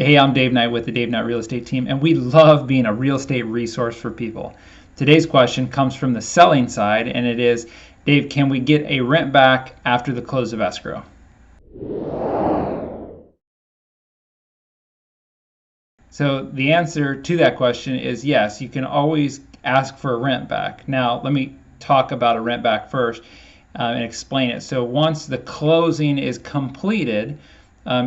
Hey, I'm Dave Knight with the Dave Knight Real Estate Team, and we love being a real estate resource for people. Today's question comes from the selling side, and it is, Dave, can we get a rent back after the close of escrow? So the answer to that question is yes, you can always ask for a rent back. Now, let me talk about a rent back first and explain it. So once the closing is completed,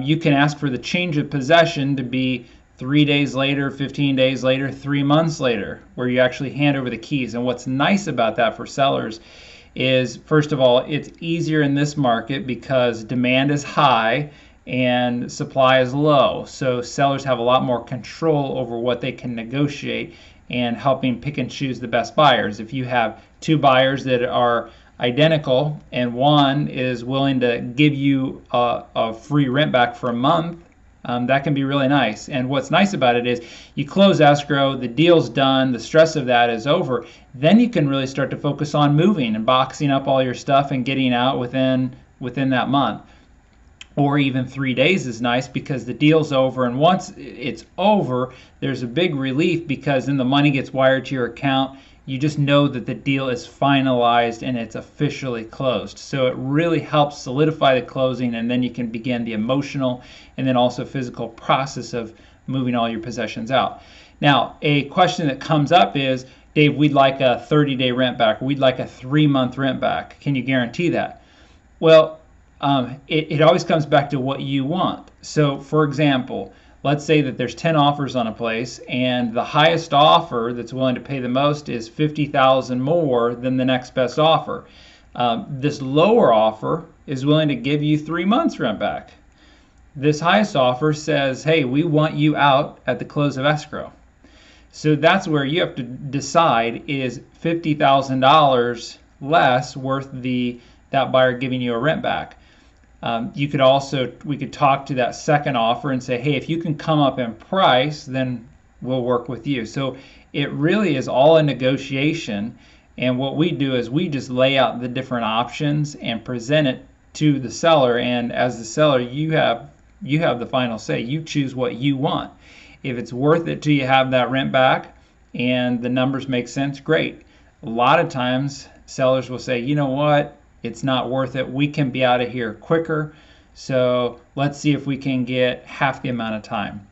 you can ask for the change of possession to be 3 days later, 15 days later, 3 months later, where you actually hand over the keys. And what's nice about that for sellers is, first of all, it's easier in this market because demand is high and supply is low. So sellers have a lot more control over what they can negotiate and helping pick and choose the best buyers. If you have two buyers that are identical and one is willing to give you a free rent back for a month, that can be really nice. And what's nice about it is you close escrow, the deal's done, the stress of that is over. Then you can really start to focus on moving and boxing up all your stuff and getting out within that month. Or even 3 days is nice because the deal's over, and once it's over, there's a big relief because then the money gets wired to your account. You just know that the deal is finalized and it's officially closed. So it really helps solidify the closing, and then you can begin the emotional and then also physical process of moving all your possessions out. Now, a question that comes up is, Dave, we'd like a 30-day rent back. We'd like a 3-month rent back. Can you guarantee that? Well, it always comes back to what you want. So, for example, let's say that there's 10 offers on a place and the highest offer that's willing to pay the most is $50,000 more than the next best offer. This lower offer is willing to give you 3 months rent back. This highest offer says, hey, we want you out at the close of escrow. So that's where you have to decide, is $50,000 less worth that buyer giving you a rent back? We could talk to that second offer and say, hey, if you can come up in price, then we'll work with you. So it really is all a negotiation. And what we do is we just lay out the different options and present it to the seller. And as the seller, you have the final say. You choose what you want. If it's worth it to you have that rent back and the numbers make sense, great. A lot of times sellers will say, you know what? It's not worth it. We can be out of here quicker. So let's see if we can get half the amount of time.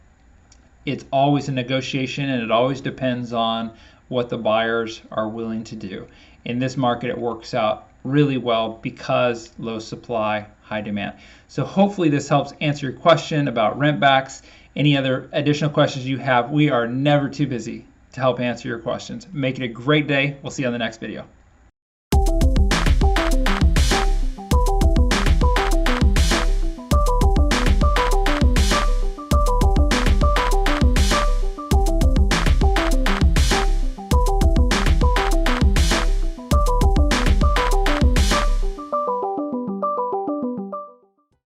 It's always a negotiation, and it always depends on what the buyers are willing to do. In this market, it works out really well because low supply, high demand. So hopefully this helps answer your question about rent backs. Any other additional questions you have, we are never too busy to help answer your questions. Make it a great day. We'll see you on the next video.